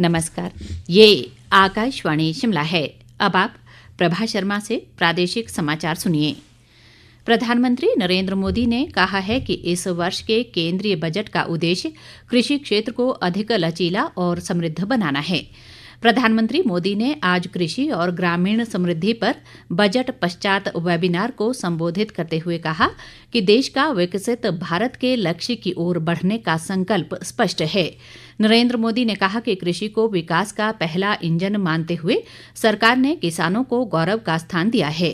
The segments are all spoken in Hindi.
नमस्कार। ये आकाशवाणी शिमला है। अब आप प्रभा शर्मा से प्रादेशिक समाचार सुनिए। प्रधानमंत्री नरेंद्र मोदी ने कहा है कि इस वर्ष के केंद्रीय बजट का उद्देश्य कृषि क्षेत्र को अधिक लचीला और समृद्ध बनाना है। प्रधानमंत्री मोदी ने आज कृषि और ग्रामीण समृद्धि पर बजट पश्चात वेबिनार को संबोधित करते हुए कहा कि देश का विकसित भारत के लक्ष्य की ओर बढ़ने का संकल्प स्पष्ट है। नरेंद्र मोदी ने कहा कि कृषि को विकास का पहला इंजन मानते हुए सरकार ने किसानों को गौरव का स्थान दिया है।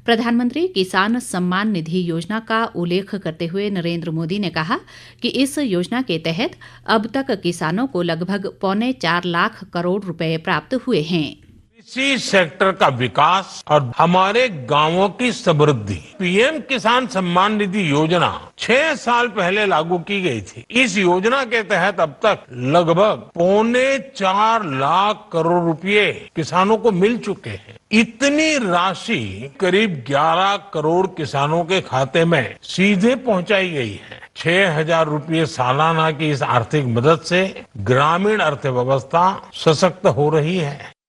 प्रधानमंत्री किसान सम्मान निधि योजना का उल्लेख करते हुए नरेंद्र मोदी ने कहा कि इस योजना के तहत अब तक किसानों को लगभग 4.25 लाख करोड़ रुपए प्राप्त हुए हैं। कृषि सेक्टर का विकास और हमारे गांवों की समृद्धि। पीएम किसान सम्मान निधि योजना 6 साल पहले लागू की गई थी। इस योजना के तहत अब तक लगभग 4.25 लाख करोड़ रुपए किसानों को मिल चुके हैं। इतनी राशि करीब 11 करोड़ किसानों के खाते में सीधे पहुंचाई गई है। 6,000 रुपये सालाना की इस आर्थिक मदद से ग्रामीण अर्थव्यवस्था सशक्त हो रही है।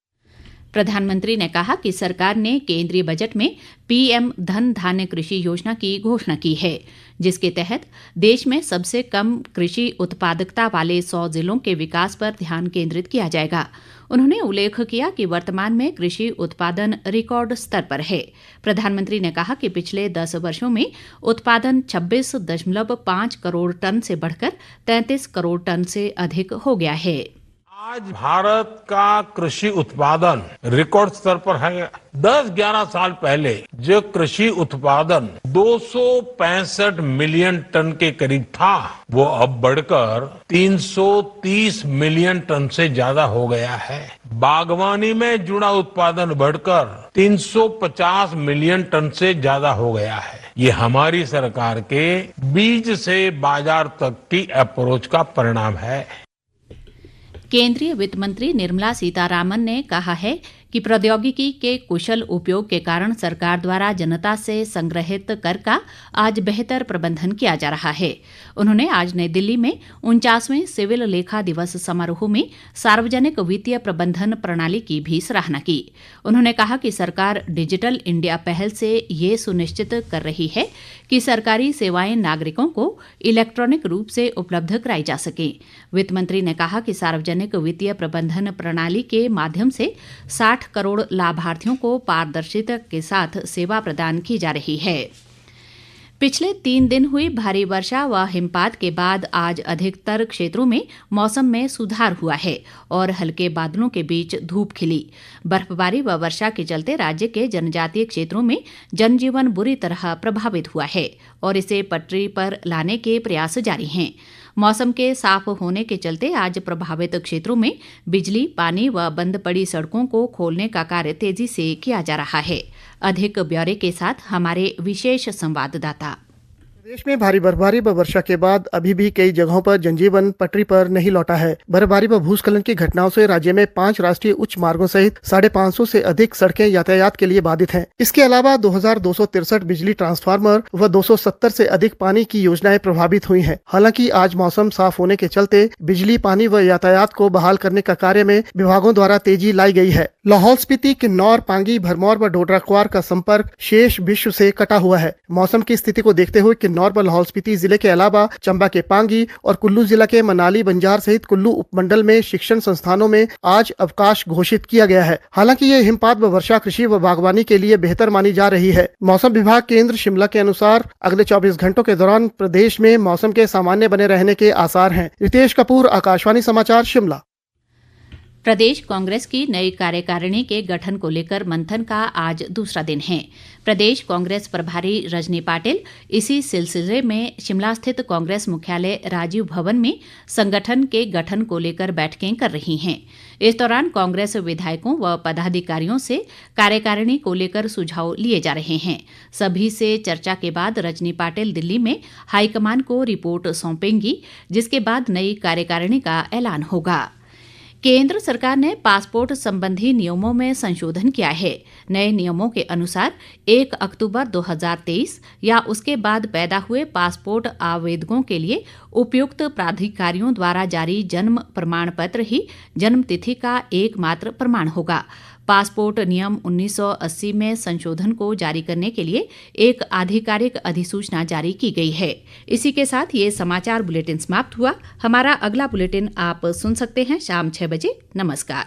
प्रधानमंत्री ने कहा कि सरकार ने केंद्रीय बजट में पीएम धन धान्य कृषि योजना की घोषणा की है, जिसके तहत देश में सबसे कम कृषि उत्पादकता वाले 100 जिलों के विकास पर ध्यान केंद्रित किया जाएगा। उन्होंने उल्लेख किया कि वर्तमान में कृषि उत्पादन रिकॉर्ड स्तर पर है। प्रधानमंत्री ने कहा कि पिछले 10 वर्षों में उत्पादन 26.5 करोड़ टन से बढ़कर 33 करोड़ टन से अधिक हो गया है। आज भारत का कृषि उत्पादन रिकॉर्ड स्तर पर है। 10-11 साल पहले जो कृषि उत्पादन 265 मिलियन टन के करीब था, वो अब बढ़कर 330 मिलियन टन से ज्यादा हो गया है। बागवानी में जुड़ा उत्पादन बढ़कर 350 मिलियन टन से ज्यादा हो गया है। ये हमारी सरकार के बीज से बाजार तक की अप्रोच का परिणाम है। केंद्रीय वित्त मंत्री निर्मला सीतारामन ने कहा है कि प्रौद्योगिकी के कुशल उपयोग के कारण सरकार द्वारा जनता से संग्रहित कर का आज बेहतर प्रबंधन किया जा रहा है। उन्होंने आज नई दिल्ली में 49वें सिविल लेखा दिवस समारोह में सार्वजनिक वित्तीय प्रबंधन प्रणाली की भी सराहना की। उन्होंने कहा कि सरकार डिजिटल इंडिया पहल से ये सुनिश्चित कर रही है कि सरकारी सेवाएं नागरिकों को इलेक्ट्रॉनिक रूप से उपलब्ध कराई जा सकें। वित्त मंत्री ने कहा कि सार्वजनिक वित्तीय प्रबंधन प्रणाली के माध्यम से 60 करोड़ लाभार्थियों को पारदर्शिता के साथ सेवा प्रदान की जा रही है। पिछले 3 दिन हुई भारी वर्षा व हिमपात के बाद आज अधिकतर क्षेत्रों में मौसम में सुधार हुआ है और हल्के बादलों के बीच धूप खिली। बर्फबारी व वर्षा के चलते राज्य के जनजातीय क्षेत्रों में जनजीवन बुरी तरह प्रभावित हुआ है और इसे पटरी पर लाने के प्रयास जारी हैं। मौसम के साफ होने के चलते आज प्रभावित क्षेत्रों में बिजली, पानी व बंद पड़ी सड़कों को खोलने का कार्य तेजी से किया जा रहा है। अधिक ब्यौरे के साथ हमारे विशेष संवाददाता। प्रदेश में भारी बर्फबारी व वर्षा के बाद अभी भी कई जगहों पर जनजीवन पटरी पर नहीं लौटा है। बर्फबारी व भूस्खलन की घटनाओं से राज्य में 5 राष्ट्रीय उच्च मार्गों सहित 550 से अधिक सड़कें यातायात के लिए बाधित हैं। इसके अलावा 2263 बिजली ट्रांसफार्मर व 270 से अधिक पानी की योजनाएं प्रभावित हुई हैं। हालांकि आज मौसम साफ होने के चलते बिजली, पानी व यातायात को बहाल करने का कार्य में विभागों द्वारा तेजी लाई गई है। लाहौल स्पीति, किन्नौर, पांगी, भरमौर व डोडरा-क्वार का संपर्क शेष विश्व से कटा हुआ है। मौसम की स्थिति को देखते हुए किन्नौर व लाहौल स्पीति जिले के अलावा चंबा के पांगी और कुल्लू जिला के मनाली, बंजार सहित कुल्लू उपमंडल में शिक्षण संस्थानों में आज अवकाश घोषित किया गया है। हालांकि ये हिमपात व वर्षा कृषि व बागवानी के लिए बेहतर मानी जा रही है। मौसम विभाग केंद्र शिमला के अनुसार अगले 24 घंटों के दौरान प्रदेश में मौसम के सामान्य बने रहने के आसार हैं। रितेश कपूर, आकाशवाणी समाचार, शिमला। प्रदेश कांग्रेस की नई कार्यकारिणी के गठन को लेकर मंथन का आज दूसरा दिन है। प्रदेश कांग्रेस प्रभारी रजनी पाटिल इसी सिलसिले में शिमला स्थित कांग्रेस मुख्यालय राजीव भवन में संगठन के गठन को लेकर बैठकें कर रही हैं। इस दौरान कांग्रेस विधायकों व पदाधिकारियों से कार्यकारिणी को लेकर सुझाव लिए जा रहे हैं। सभी से चर्चा के बाद रजनी पाटिल दिल्ली में हाईकमान को रिपोर्ट सौंपेंगी, जिसके बाद नई कार्यकारिणी का ऐलान होगा। केंद्र सरकार ने पासपोर्ट संबंधी नियमों में संशोधन किया है। नए नियमों के अनुसार 1 अक्टूबर 2023 या उसके बाद पैदा हुए पासपोर्ट आवेदकों के लिए उपयुक्त प्राधिकारियों द्वारा जारी जन्म प्रमाण पत्र ही जन्म तिथि का एकमात्र प्रमाण होगा। पासपोर्ट नियम 1980 में संशोधन को जारी करने के लिए एक आधिकारिक अधिसूचना जारी की गई है। इसी के साथ ये समाचार बुलेटिन समाप्त हुआ। हमारा अगला बुलेटिन आप सुन सकते हैं शाम 6 बजे। नमस्कार।